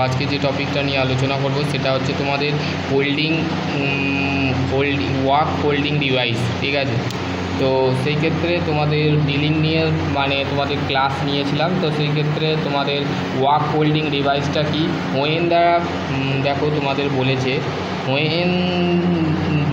আজকে যে টপিকটা নিয়ে আলোচনা করব সেটা হচ্ছে তোমাদের ওয়ার্ক হোল্ডিং ডিভাইস। ঠিক আছে, তো সেই ক্ষেত্রে তোমাদের ডিলিং নিয়ে মানে তোমাদের ক্লাস নিয়েছিলাম। তো সেই ক্ষেত্রে তোমাদের ওয়ার্ক হোল্ডিং ডিভাইসটা কি, হোয়েন দ্বারা দেখো তোমাদের বলেছে when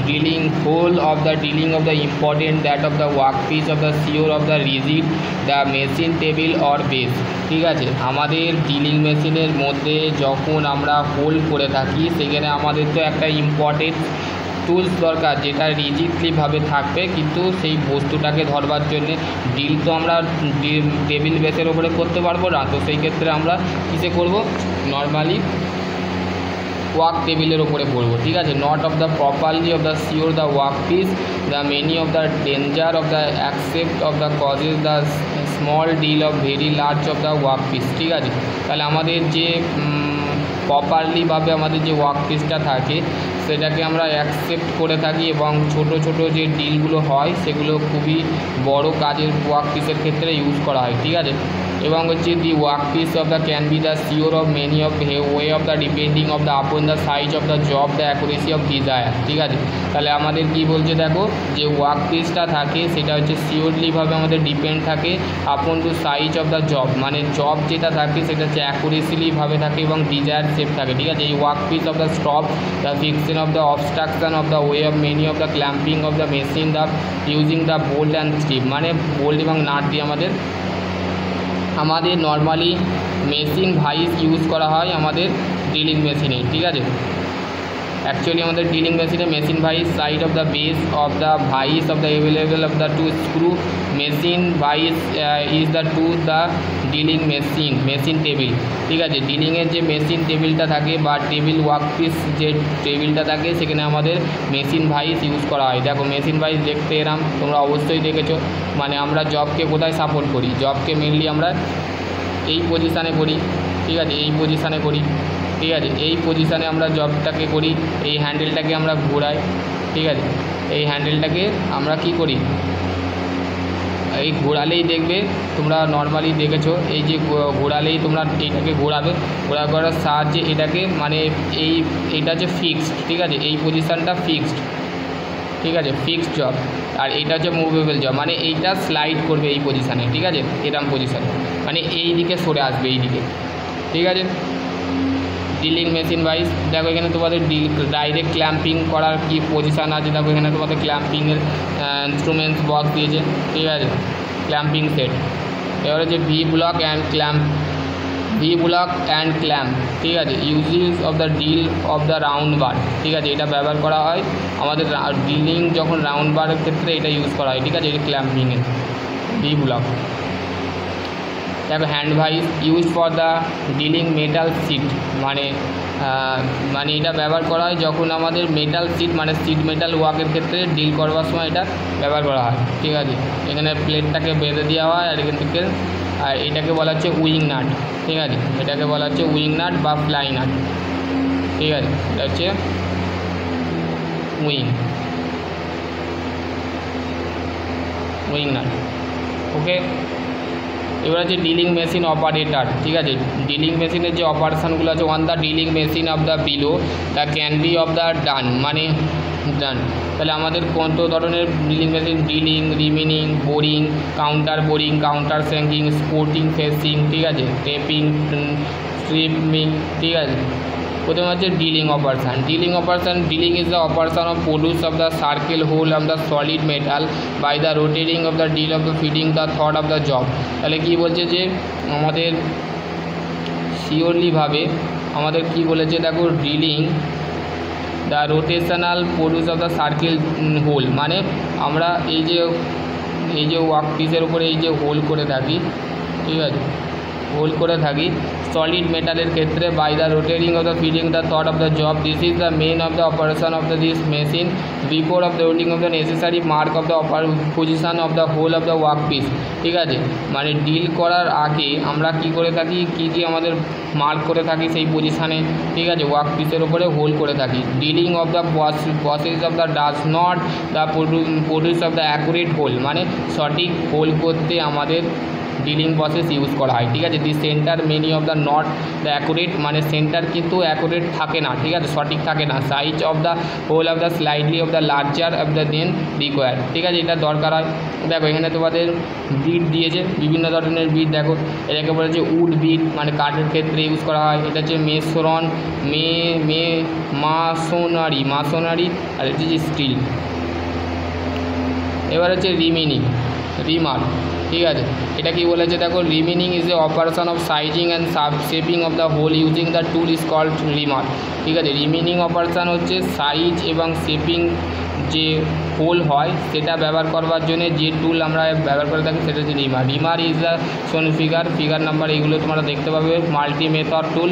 dealing whole of the dealing of the important that of the workpiece of the shear of the rigid the machine table or base। ঠিক আছে, আমাদের ডিলিং মেশিনের মধ্যে যখন আমরা হোল্ড করে থাকি সেখানে আমাদের তো একটা ইম্পর্টেন্ট টুলস দরকার যেটা রিজিডলিভাবে থাকবে, কিন্তু সেই বস্তুটাকে ধরবার জন্যে ডিল তো আমরা টেবিল বেসের ওপরে করতে পারবো না। তো সেই ক্ষেত্রে আমরা কিসে করব, নর্মালি ওয়ার্ক টেবিলের ওপরে করবো। ঠিক আছে, not of the properly of the sure the work piece the many of the danger of the accept of the causes the small deal of very large of the work piece. ঠিক আছে, তাহলে আমাদের যে প্রপারলিভাবে আমাদের যে work পিসটা থাকে সেটাকে আমরা অ্যাকসেপ্ট করে থাকি এবং ছোট ছোট যে ডিলগুলো হয় সেগুলো খুবই বড় কাজের ওয়ার্ক পিসের ক্ষেত্রে ইউজ করা হয়। ঠিক আছে, এবং হচ্ছে the work piece of the can B the sure of many of way of the depending of the upon the size of the job the accuracy of desire. ঠিক আছে, তাহলে আমাদের কি বলছে দেখো, যে ওয়ার্ক পিসটা থাকে সেটা হচ্ছে শিওরলিভাবে আমাদের ডিপেন্ড থাকে upon to size of the job, মানে জব যেটা থাকে সেটা হচ্ছে অ্যাকুরেসিলিভাবে থাকে এবং ডিজায়ার শেপ থাকে। ঠিক আছে, এই work piece of the stop the fixing of the obstruction of the way of many of the clamping of the machine the using the bolt and strip, মানে বোল্ট এবং নাট দিয়ে আমাদের normally machine vice use করা হয় আমাদের drilling মেশিনে। ঠিক আছে, অ্যাকচুয়ালি আমাদের ড্রিলিং মেশিনে machine vice side of the base of the vice of the available of the to screw machine vice is the to the drilling machine table. ঠিক আছে, ড্রিলিংয়ের যে মেশিন টেবিলটা থাকে বা টেবিল ওয়ার্কপিস যে টেবিলটা থাকে সেখানে আমাদের মেশিন ভাইস ইউজ করা হয়। দেখো মেশিন ভাইস দেখতে এরাম তোমরা অবশ্যই দেখেছো, মানে আমরা জবকে কোথায় সাপোর্ট করি, জবকে মেনলি আমরা এই পজিশানে করি। ঠিক আছে, এই পজিশানে করি। ঠিক আছে, এই পজিশানে আমরা জবটাকে করি, এই হ্যান্ডেলটাকে আমরা ঘোরাই। ঠিক আছে, এই হ্যান্ডেলটাকে আমরা কি করি, এই ঘোরালেই দেখবে তোমরা নর্মালি দেখেছো, এই যে ঘোরালেই তোমরা এইটাকে ঘোরাবে, করার সাহায্যে এটাকে মানে এইটা হচ্ছে ফিক্সড। ঠিক আছে, এই পজিশানটা ফিক্সড। ঠিক আছে, ফিক্সড জব, আর এইটা হচ্ছে মুভেবল জব, মানে এইটা স্লাইড করবে এই পজিশানে। ঠিক আছে, এরম পজিশানে মানে এই দিকে সরে আসবে এই দিকে। ঠিক আছে, ডিলিং মেশিন ভাইস দেখো এখানে তোমাদের ডাইরেক্ট ক্ল্যাম্পিং করার কি পজিশান আছে, দেখো এখানে তোমাদের ক্ল্যাম্পিংয়ের ইনস্ট্রুমেন্টস বক্স দিয়েছে। ঠিক আছে, ক্ল্যাম্পিং সেট, এবার হচ্ছে ভি ব্লক অ্যান্ড ক্ল্যাম্প। ঠিক আছে, using of the deal of the round bar. ঠিক আছে, এটা ব্যবহার করা হয় আমাদের ডিলিং যখন রাউন্ড বারের ক্ষেত্রে এটা ইউজ করা হয়। ঠিক আছে, এটা ক্ল্যাম্পিংয়ে ভি ব্লক। দেখো hand vice use for the dealing metal sheet, মানে এটা ব্যবহার করা হয় যখন আমাদের মেটাল সিট মানে সিট মেটাল ওয়ার্কের ক্ষেত্রে ডিল করবার সময় এটা ব্যবহার করা হয়। ঠিক আছে, এখানে প্লেটটাকে বেঁধে দেওয়া হয় আর এখান থেকে, আর এটাকে বলা হচ্ছে উইং নাট। ঠিক আছে, এটাকে বলা হচ্ছে উইং নাট বা ফ্লাই নাট। ঠিক আছে, এটা হচ্ছে উইং নাট। ওকে, এবার আছে ডিলিং মেশিন অপারেটার। ঠিক আছে, ডিলিং মেশিনের যে অপারেশানগুলো আছে, one the drilling machine of the below the can be of the done, মানে ডান। তাহলে আমাদের কত ধরনের drilling machine, drilling, reaming, boring, counter boring, counter sinking, spotting facing. ঠিক আছে, টেপিং, স্ট্রিপিং। ঠিক আছে, প্রথমে হচ্ছে drilling operation. Drilling is the operation of produce of the circle hole of the solid metal by the rotating of the deal of the feeding the thought of the job. তাহলে কী বলছে যে আমাদের শিওরলিভাবে আমাদের কি বলেছে দেখো, dealing the rotational produce of the circle hole, মানে আমরা এই যে ওয়ার্ক পিসের উপরে এই যে হোল করে থাকি। ঠিক আছে, হোল করে থাকি সলিড মেটালের ক্ষেত্রে by the rotating of the feeding the thought of the job. This is the main of the operation of the this machine before of the holding of the necessary mark of the position of the hole of the work piece. ঠিক আছে, মানে deal করার আগে আমরা কি করে থাকি, কী আমাদের মার্ক করে থাকি সেই পজিশানে। ঠিক আছে, ওয়ার্ক পিসের উপরে হোল করে থাকি। Dealing of the process of the does not the produce of the accurate hole, মানে সঠিক হোল করতে আমাদের ডিলিং প্রসেস ইউজ করা হয়, ঠিক আছে। The center many of the not the accurate, মানে সেন্টার কিন্তু অ্যাকুরেট থাকে না, ঠিক আছে, সঠিক থাকে না। Size of the hole of the slightly of the larger of the than required, ঠিক আছে, এটা দরকার হয়। দেখো এখানে তোমাদের বিট দিয়েছে, বিভিন্ন ধরনের বিট। দেখো এটাকে বলেছে উড বিট, মানে কাঠের ক্ষেত্রে ইউজ করা হয়। এটা হচ্ছে মেসরন, মাসোনারি, আর এটা হচ্ছে স্টিল। এবার হচ্ছে রিমার, ঠিক আছে। এটা কি বলেছে দেখো, reaming is a operation of sizing and shaping of the hole using the tool is called reamer, ঠিক আছে। রিমেনিং অপারেশন হচ্ছে সাইজ এবং শেপিং যে হোল হয় সেটা ব্যবহার করবার জন্য যে টুল আমরা ব্যবহার করে থাকি সেটা হচ্ছে রিমার is the shown figure number, এগুলো তোমরা দেখতে পাবে। মাল্টিমেথড টুল,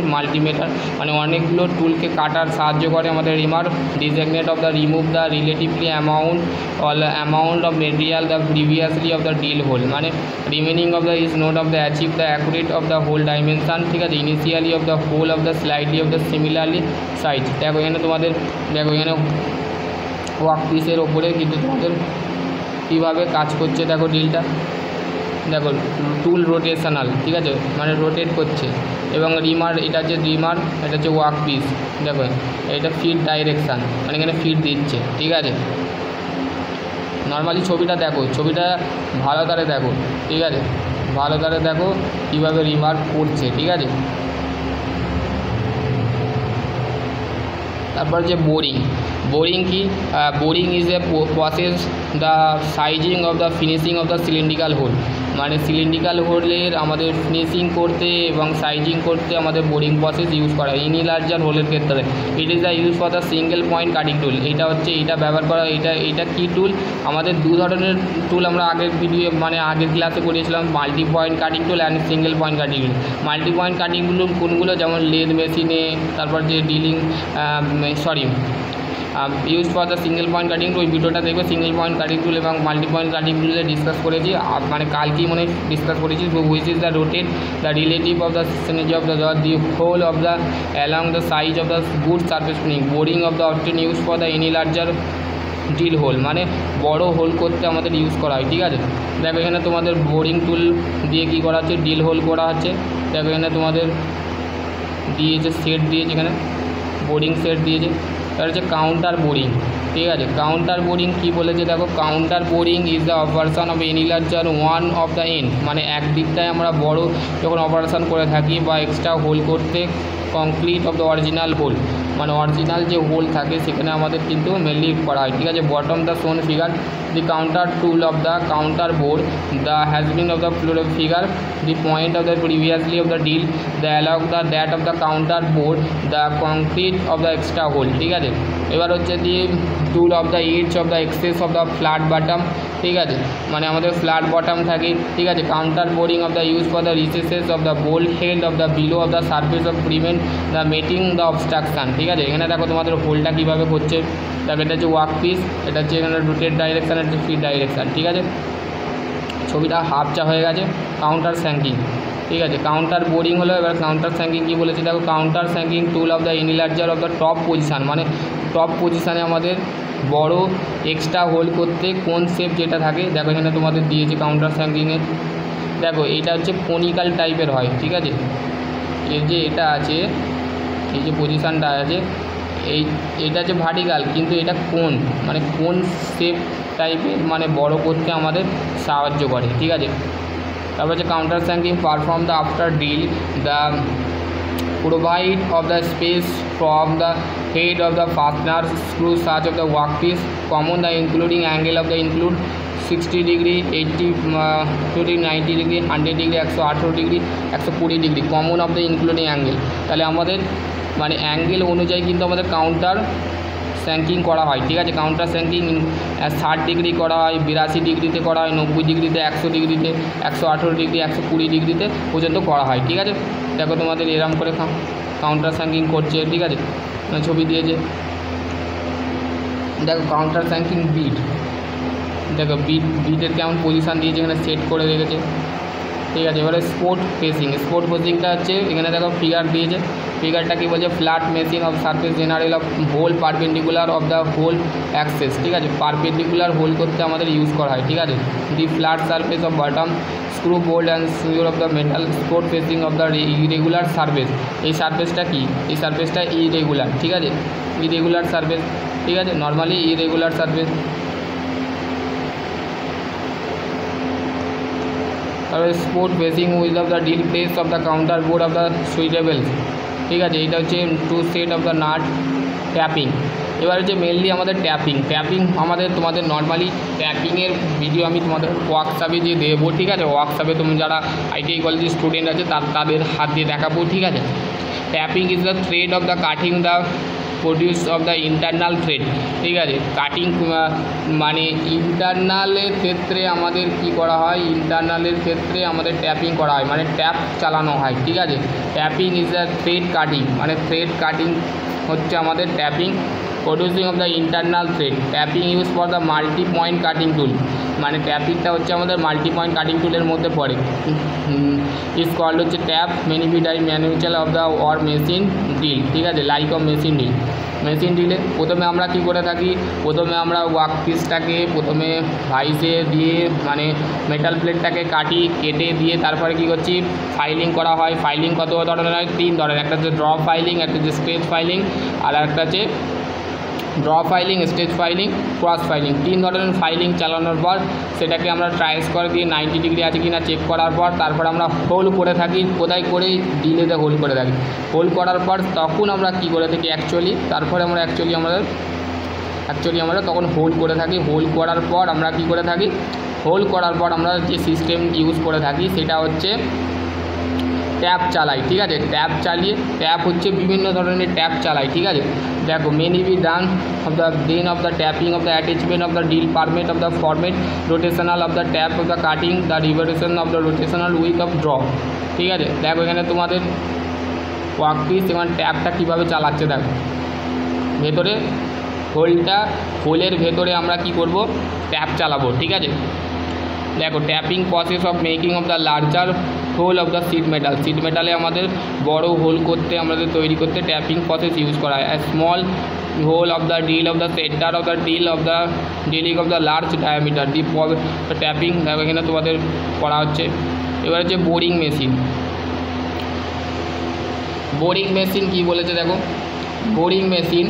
মানে অনেকগুলো টুলকে কাটার সাহায্য করে আমাদের reamer. Designate of the remove the relatively amount of material the previously of the drill hole, মানে reaming of the is not of the achieve the accurate of the hole dimension, ঠিক আছে। Initially of the hole of the slightly of the similarly size. দেখো এখানে তোমাদের এখানে work পিসের ওপরে কিন্তু তোমাদের কীভাবে কাজ করছে দেখো ডিলটা। দেখো টুল রোটেশনাল, ঠিক আছে, মানে রোটেট করছে। এবং রিমার, এটা হচ্ছে রিমার, এটা হচ্ছে ওয়ার্ক পিস। দেখো এটা ফিড ডাইরেকশান, মানে এখানে ফিড দিচ্ছে, ঠিক আছে। নর্মালি ছবিটা দেখো, ছবিটা ভালো করে দেখো, ঠিক আছে, ভালো করে দেখো কীভাবে রিমার করছে, ঠিক আছে। তারপর যে বোরিং কি, boring is a process the sizing of the finishing of the cylindrical hole, মানে সিলিন্ড্রিক্যাল হোলের আমাদের ফিনিশিং করতে এবং সাইজিং করতে আমাদের বোরিং প্রসেস ইউজ করা হয় ইনি লার্জার হোলের ক্ষেত্রে। It is the use for the single point cutting tool, এটা হচ্ছে এটা ব্যবহার করা। এটা কি টুল, আমাদের দু ধরনের টুল আমরা আগের আগের ক্লাসে করিয়েছিলাম, multi point cutting tool and single point cutting tool. Multi point কাটিংগুলো কোনগুলো, যেমন লেদ মেশিনে, তারপর যে use for the single point cutting tool, ওই ভিডিওটা দেখবে। সিঙ্গেল পয়েন্ট কাটিং টুল এবং মাল্টি পয়েন্ট কাটিং টুলে ডিসকাস করেছি, মানে কালকেই ডিসকাস করেছি। Which is the rotate the relative of the systems of the the hole of the along the size of the good surface ফিনিং। Boring of the option use for the any larger drill hole, মানে বড় hole করতে আমাদের use করা হয়, ঠিক আছে। দেখো এখানে তোমাদের বোরিং টুল দিয়ে কী করা হচ্ছে, ড্রিল হোল করা হচ্ছে। দেখো এখানে তোমাদের দিয়েছে সেট দিয়েছে, এখানে বোরিং সেট দিয়েছে। তার হচ্ছে কাউন্টার বোরিং, ঠিক আছে। কাউন্টার বোরিং কী বলেছে দেখো, counter boring is the operation of any larger one of the end, মানে এক দিকটায় আমরা বড় যখন অপারেশন করে থাকি বা এক্সট্রা হোল করতে complete of the original hole, মানে অরিজিনাল যে হোল থাকে সেখানে আমাদের কিন্তু মেনলি করা হয়, ঠিক আছে। Bottom the shown figure the counter tool of the counter bored the has been of the figure the point of the previously of the deal the along the that of the counter bored the concrete of the extra hole, ঠিক আছে। এবার হচ্ছে the tool of the edge of the access of the flat bottom, ঠিক আছে, মানে আমাদের flat bottom থাকে, ঠিক আছে। Counter boring of the use for the recesses of the bolt head of the below of the surface of prevent the mating the obstruction, ঠিক আছে। এখানে দেখো তোমাদের হোলটা কীভাবে করছে। দেখো এটা হচ্ছে ওয়ার্ক পিস, এটা হচ্ছে এখানে রোটেট ডাইরেকশান, এটা হচ্ছে ফিড ডাইরেকশান, ঠিক আছে। ছবিটা হাফচা হয়ে গেছে। কাউন্টার স্যাঙ্কিং, ঠিক আছে। কাউন্টার বোরিং হলো। এবার কাউন্টার স্যাঙ্কিং কী বলেছে দেখো, counter sinking tool of the enlarger of the top position, মানে টপ পজিশানে আমাদের বড় এক্সট্রা হোল করতে কোন শেপ যেটা থাকে, দেখো এখানে তোমাদের দিয়েছে কাউন্টার স্যাঙ্কিংয়ের। দেখো এটা হচ্ছে কনিক্যাল টাইপের হয়, ঠিক আছে। এই যে এটা আছে, এই যে পজিশানটা আছে, এটা হচ্ছে ভার্টিক্যাল, কিন্তু এটা কোন, মানে কোন শেপ টাইপের, মানে বড় করতে আমাদের সাহায্য করে, ঠিক আছে। তারপর হচ্ছে counter sinking perform the after drill the provide of the space from the head of the fastener screw such of the workpiece common the including angle of the include 60 degree 80 90 degree 100 degree 118 degree 120 degree common of the including angle. তাহলে আমাদের মানে angle অনুযায়ী কিন্তু আমাদের counter স্যাঙ্কিং করা হয়, ঠিক আছে। কাউন্টার স্যাঙ্কিং 60 ডিগ্রি করা হয়, 82 ডিগ্রিতে করা হয়, 90 ডিগ্রিতে, 100 ডিগ্রিতে, 118 ডিগ্রি, 120 ডিগ্রিতে পর্যন্ত করা হয়, ঠিক আছে। দেখো তোমাদের এরম করে কাউন্টার স্যাঙ্কিং করছে, ঠিক আছে, ছবি দিয়েছে। দেখো কাউন্টার স্যাঙ্কিং বিট, দেখো বিটের কেমন পজিশান দিয়েছে, এখানে সেট করে রেখেছে, ঠিক আছে। এবারে স্পোর্ট ফেসিংটা হচ্ছে এখানে দেখো ফিগার দিয়েছে, ফিগারটা কি বলছে, flat machine of surface general of hole perpendicular of the hole access, ঠিক আছে, পারপেন্ডিকুলার হোল করতে আমাদের ইউজ করা হয়, ঠিক আছে। The flat surface of bottom screw bolt and screw of the metal spot facing of the irregular surface. এই সারফেসটা কি, এই সারফেসটা ইরেগুলার, ঠিক আছে, ইরেগুলার সারফেস, ঠিক আছে, নর্মালি ইরেগুলার সারফেস। তারপরে spot facing with of the drill place of the counter board of the suitables, ঠিক আছে। এইটা হচ্ছে to set of the nut tapping. এবার হচ্ছে মেনলি আমাদের ট্যাপিং আমাদের তোমাদের নর্মালি ট্যাপিংয়ের ভিডিও আমি তোমাদের ওয়ার্কশপে যে দেবো, ঠিক আছে, ওয়ার্কশপে তুমি যারা ITI কলেজের স্টুডেন্ট আছে তাদের হাত দিয়ে দেখাবো, ঠিক আছে। Tapping is the thread of the cutting the produce of the internal thread, ঠিক আছে। কাটিং মানে ইন্টারনালের ক্ষেত্রে আমাদের কি করা হয়, ইন্টারনালের ক্ষেত্রে আমাদের ট্যাপিং করা হয়, মানে ট্যাপ চালানো হয়, ঠিক আছে। Tapping is the thread cutting, মানে থ্রেড কাটিং হচ্ছে আমাদের tapping producing of the internal thread. Tapping use for the multi point cutting tool, মানে ট্যাপিংটা হচ্ছে আমাদের মাল্টি পয়েন্ট কাটিং টুলের মধ্যে পড়ে। ইজ কল্ড হচ্ছে tap manipulate manual of the or machine deal, ঠিক আছে, লাইক অফ মেশিন ডিলে প্রথমে আমরা কি করে থাকি, প্রথমে আমরা ওয়ার্ক পিসটাকে প্রথমে ভাইসে দিয়ে মানে মেটাল প্লেটটাকে কেটে দিয়ে তারপরে কি করছি, ফাইলিং করা হয়। ফাইলিং কত ধরনের হয়, 3 ধরনের, একটা হচ্ছে ড্রপ ফাইলিং, একটা হচ্ছে স্কেচ ফাইলিং, আর একটা হচ্ছে drop filing, stage filing, cross filing. 3 ধরনের ফাইলিং চালানোর পর সেটাকে আমরা ট্রাইস করে দিয়ে 90 ডিগ্রি আছে কি না চেক করার পর তারপর আমরা হোল করে থাকি, কোথায় করে ডিলেতে হোল করে থাকি। হোল করার পর তখন আমরা কি করে থাকি তারপরে আমরা আমরা তখন হোল করে থাকি। হোল করার পর আমরা কি করে থাকি, হোল করার পর আমরা যে সিস্টেম ইউজ করে থাকি সেটা হচ্ছে ট্যাপ চালাই, ঠিক আছে। ট্যাপ হচ্ছে বিভিন্ন ধরনের ট্যাপ চালাই, ঠিক আছে। দেখো many be done of the then of the tapping of the attachment of the drill permit of the format rotational of the tap of the cutting the revolution of the rotational with of draw, ঠিক আছে। দেখো এখানে তোমাদের workpiece এবং ট্যাপটা কীভাবে চালাচ্ছে, দেখো ভেতরে হোলের ভেতরে আমরা কি করব, ট্যাপ চালাবো, ঠিক আছে। দেখো tapping process of making of the larger hole of the sheet মেটালে আমাদের বড় হোল করতে আমাদের তৈরি করতে ট্যাপিং প্রসেস ইউজ করা হয়। Small hole of the deal of the center of the deal of the dealing of the large diameter deep tapping, দেখো এখানে তোমাদের করা হচ্ছে। এবার হচ্ছে বোরিং মেশিন কি বলেছে, দেখো boring machine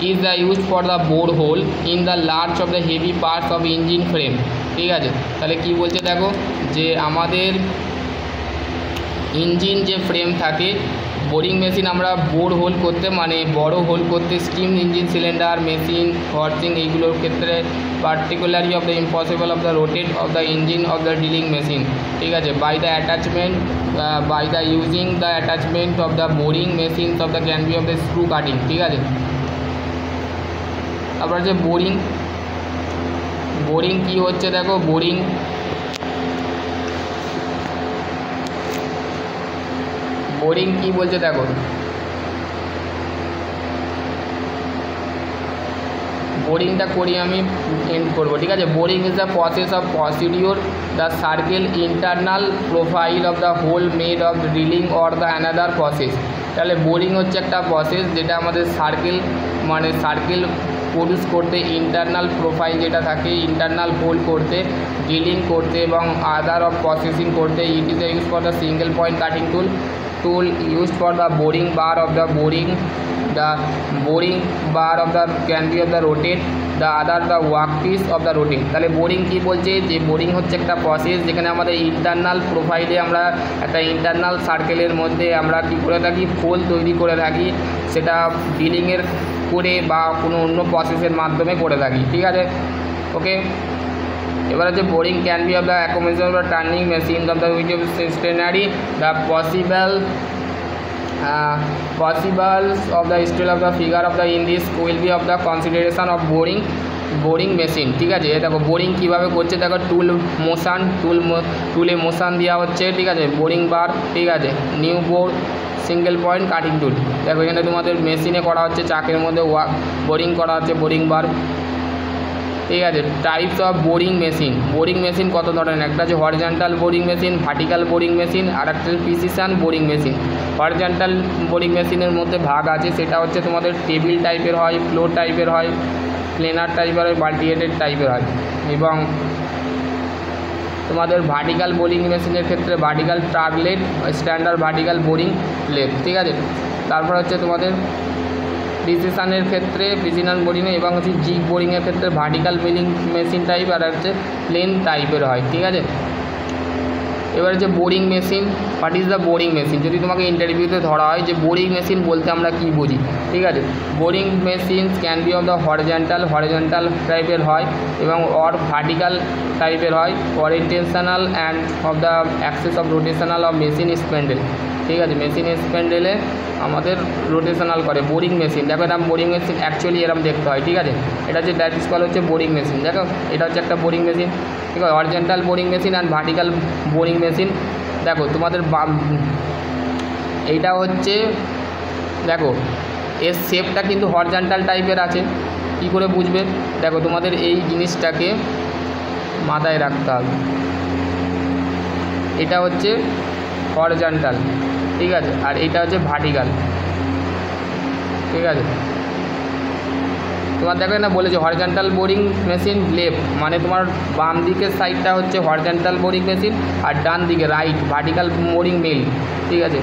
is the used for the bore hole in the large of the heavy parts of engine frame, ঠিক আছে। তাহলে কি বলছে দেখো যে আমাদের ইঞ্জিন যে ফ্রেম থাকে, বোরিং মেশিন আমরা বোর হোল করতে মানে বড় হোল করতে স্টিম ইঞ্জিন সিলিন্ডার মেশিন হর্সিং এইগুলোর ক্ষেত্রে particularly of the impossible of the rotate of the engine of the drilling machine, ঠিক আছে, by the using the attachment of the boring machines of the can be of the screw cutting, ঠিক আছে। তারপর হচ্ছে boring কি হচ্ছে, দেখো boring কি বলছে, দেখো বোরিংটা করি আমি এন্ড করবো, ঠিক আছে। Boring is the process of procedure the circle internal profile of the hole made of drilling or the another process. তাহলে বোরিং হচ্ছে একটা প্রসেস যেটা আমাদের সার্কেল প্রডিউস করতে, ইন্টারনাল প্রোফাইল যেটা থাকে ইন্টারনাল হোল করতে, ড্রিলিং করতে এবং আদার অফ প্রসেসিং করতে। It is use for the single point cutting tool used for the boring bar of the boring bar of the can be of the rotate the other the workpiece of the rotate। তাহলে boring কি বলছে যে boring হচ্ছে একটা process যেখানে আমাদের internal প্রোফাইলে আমরা একটা ইন্টারনাল সার্কেলের মধ্যে আমরা কি করে থাকি, হোল তৈরি করে থাকি, সেটা ড্রিলিংয়ের করে বা কোনো অন্য প্রসেসের মাধ্যমে করে থাকি, ঠিক আছে, ওকে। এবার হচ্ছে boring can be of the accommodation of the turning machine of the with of stationary the possibles of the still of the figure of the in this will be of the consideration of boring machine, ঠিক আছে। দেখো boring কীভাবে করছে, দেখো টুলে motion দেওয়া হচ্ছে, ঠিক আছে, বোরিং বার, ঠিক আছে, new bore single point cutting tool. দেখো এখানে তোমাদের মেশিনে করা হচ্ছে, চাকের মধ্যে বোরিং করা হচ্ছে, বোরিং বার। ঠিক আছে। Types of boring machine, boring machine কত ধরনের, একটা হচ্ছে horizontal boring machine, vertical boring machine, আর একটা হচ্ছে precision boring machine. Horizontal boring মেশিনের মধ্যে ভাগ আছে, সেটা হচ্ছে তোমাদের টেবিল টাইপের হয়, ফ্লোর টাইপের হয়, প্লেনার টাইপের হয়, মাল্টিহেডেড টাইপের হয়। এবং তোমাদের ভার্টিক্যাল বোরিং মেশিনের ক্ষেত্রে ভার্টিক্যাল ট্রাগলেট, স্ট্যান্ডার্ড ভার্টিক্যাল বোরিং লেদ, ঠিক আছে। তারপর হচ্ছে তোমাদের প্রিসিশনের ক্ষেত্রে প্রিসিশন বোরিংয়ে এবং হচ্ছে জিগ বোরিংয়ের ক্ষেত্রে ভার্টিক্যাল বোরিং মেশিন টাইপ আর হচ্ছে প্লেন টাইপের হয়, ঠিক আছে। এবার হচ্ছে boring machine, what is the boring machine, যদি তোমাকে ইন্টারভিউতে ধরা হয় যে বোরিং মেশিন বলতে আমরা কী বুঝি, ঠিক আছে। Boring machine can be of the horizontal টাইপের হয় এবং অর ভার্টিক্যাল টাইপের হয়, or intentional and of the access of rotational of machine স্প্যান্ডেল, ঠিক আছে। মেশিন স্প্যান্ডেলে আমাদের রোটেশনাল করে বোরিং মেশিন। দেখো এটা বোরিং মেশিন অ্যাকচুয়ালি এরকম দেখতে হয়, ঠিক আছে। এটা হচ্ছে দ্যাট ইজ কল হচ্ছে বোরিং মেশিন। দেখো এটা হচ্ছে একটা বোরিং মেশিন, ঠিক আছে। Horizontal boring machine and vertical boring machine. দেখো তোমাদের এইটা হচ্ছে, দেখো এর শেপটা কিন্তু হরিজন্টাল টাইপের আছে, কী করে বুঝবে, দেখো তোমাদের এই জিনিসটাকে মাথায় রাখতে হবে। এটা হচ্ছে হরিজন্টাল, ঠিক আছে, আর এটা হচ্ছে ভার্টিক্যাল, ঠিক আছে। তোমার দেখো না বলেছে হরিজন্টাল বোরিং মেশিন লেফট, মানে তোমার বাম দিকের সাইডটা হচ্ছে হরিজন্টাল বোরিং মেশিন আর ডান দিকে রাইট ভার্টিক্যাল বোরিং মেল, ঠিক আছে।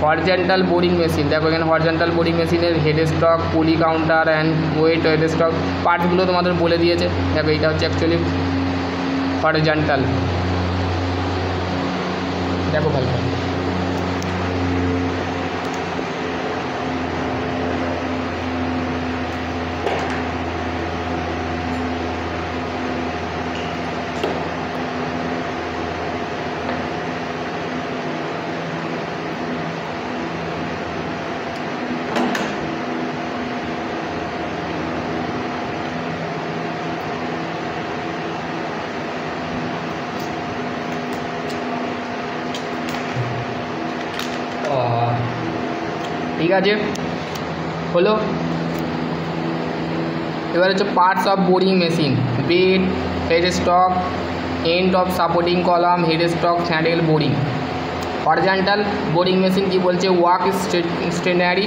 হরিজন্টাল বোরিং মেশিন, দেখো এখানে হরিজন্টাল বোরিং মেশিনের head stock, pulley counter and weight head stock পার্টসগুলো তোমাদের বলে দিয়েছে। দেখো এটা হচ্ছে অ্যাকচুয়ালি হরিজন্টাল, দেখো ভালো ঠিক আছে হলো। এবার হচ্ছে parts of boring machine, bed, head stock, end of supporting column, head stock, handle boring. Horizontal boring machine কি বলছে, ওয়ার্ক স্টেনারি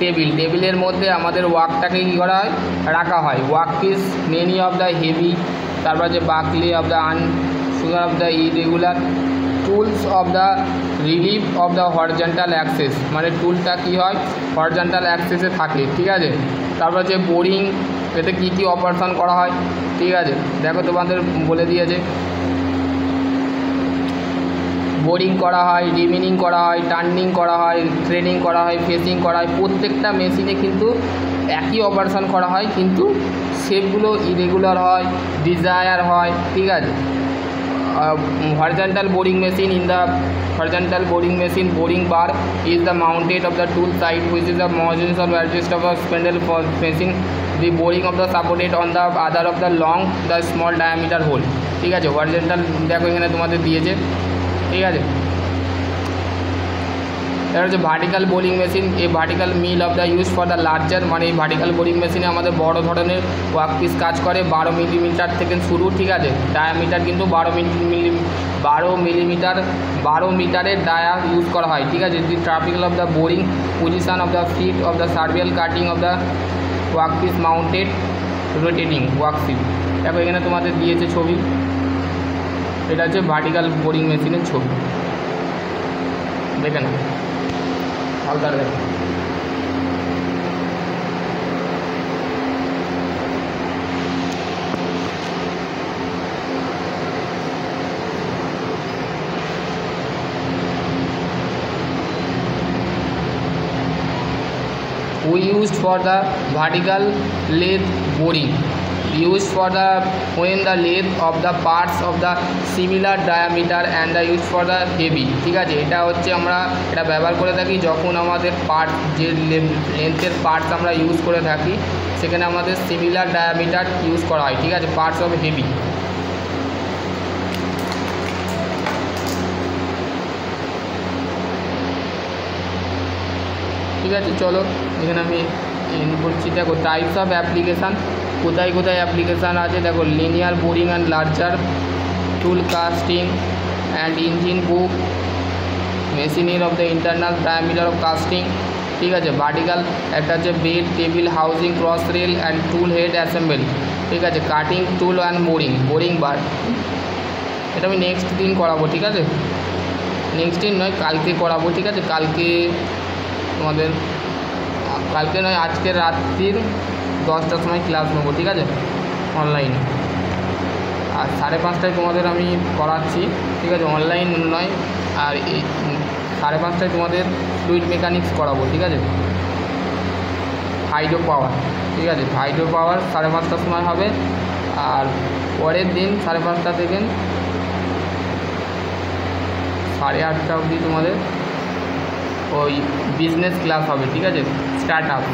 টেবিল, টেবিলের মধ্যে আমাদের ওয়ার্কটাকে কী করা হয়, রাখা হয়। Work piece many of the heavy, তারপর হচ্ছে বাকলি of the sugar of the irregular, tools of the relief of the horizontal access, মানে টুলটা কী হয় হরিজন্টাল অ্যাক্সেসে থাকে, ঠিক আছে। তারপর হচ্ছে বোরিং, এতে কী কী অপারেশন করা হয়, ঠিক আছে। দেখো তোমাদের বলে দিয়েছে, বোরিং করা হয়, রিমিনিং করা হয়, টার্নিং করা হয়, থ্রেডিং করা হয়, ফেসিং করা হয়। প্রত্যেকটা মেশিনে কিন্তু একই অপারেশন করা হয়, কিন্তু শেপগুলো ইরেগুলার হয়, ডিজায়ার হয়, ঠিক আছে। horizontal boring machine, in the horizontal boring machine boring bar is the mounted of the tool side, which is the margins of adjust of a spindle for facing the boring of the supported on the other of the long the small diameter hole, ঠিক আছে। horizontal দেখো এখানে তোমাদের দিয়েছে, ঠিক আছে। এটা হচ্ছে ভার্টিক্যাল বোরিং মেশিন, এই vertical meal of the use for the larger, মানে এই ভার্টিক্যাল বোরিং মেশিনে আমাদের বড় ধরনের ওয়ার্ক পিস কাজ করে, 12 মিলিমিটার থেকে শুরু, ঠিক আছে। ডায়ামিটার কিন্তু 12 মিটারের ডায়া ইউজ করা হয়, ঠিক আছে। The typical of the boring position of the fit of the serial cutting of the work piece mounted rotating worksheet. দেখো এখানে তোমাদের দিয়েছে ছবি, এটা হচ্ছে ভার্টিক্যাল বোরিং মেশিনের ছবি, দেখে না হালকা দেখো। We used for the vertical lathe boring, used for the when the length of the parts of the similar diameter and the used for the heavy, ঠিক আছে। এটা হচ্ছে আমরা এটা ব্যবহার করে থাকি যখন আমাদের পার্ট যে লেন্থের পার্টস আমরা ইউজ করে থাকি সেখানে আমাদের সিমিলার ডায়ামিটার ইউজ করা হয়, ঠিক আছে, পার্টস অফ হেভি। ঠিক আছে চলো এখানে আমি বলছি দেখো টাইপস অফ অ্যাপ্লিকেশান, কোথায় কোথায় অ্যাপ্লিকেশান আছে দেখো, linear boring and larger, tool casting and engine book, machining of the internal diameter of casting, ঠিক আছে। ভার্টিক্যাল একটা হচ্ছে bed, table, housing, cross rail and tool head assemble, ঠিক আছে। কাটিং টুল অ্যান্ড বোরিং বার, এটা আমি নেক্সট দিন করাবো, ঠিক আছে। নেক্সট দিন নয়, কালকে করাবো, ঠিক আছে। কালকে তোমাদের, কালকে নয় আজকে রাত্রির 10টার সময় ক্লাস নেবো, ঠিক আছে, অনলাইনে। আর 5:30টায় তোমাদের আমি করাচ্ছি, ঠিক আছে, অনলাইন নয়। আর এই 5:30টায় তোমাদের ফ্লুইড মেকানিক্স করাবো, ঠিক আছে, হাইড্রো পাওয়ার, ঠিক আছে। হাইড্রো পাওয়ার 5:30টার সময় হবে। আর পরের দিন 5:30টা থেকে 8:30 অবধি তোমাদের ওই বিজনেস ক্লাস হবে, ঠিক আছে, স্টার্ট আপ।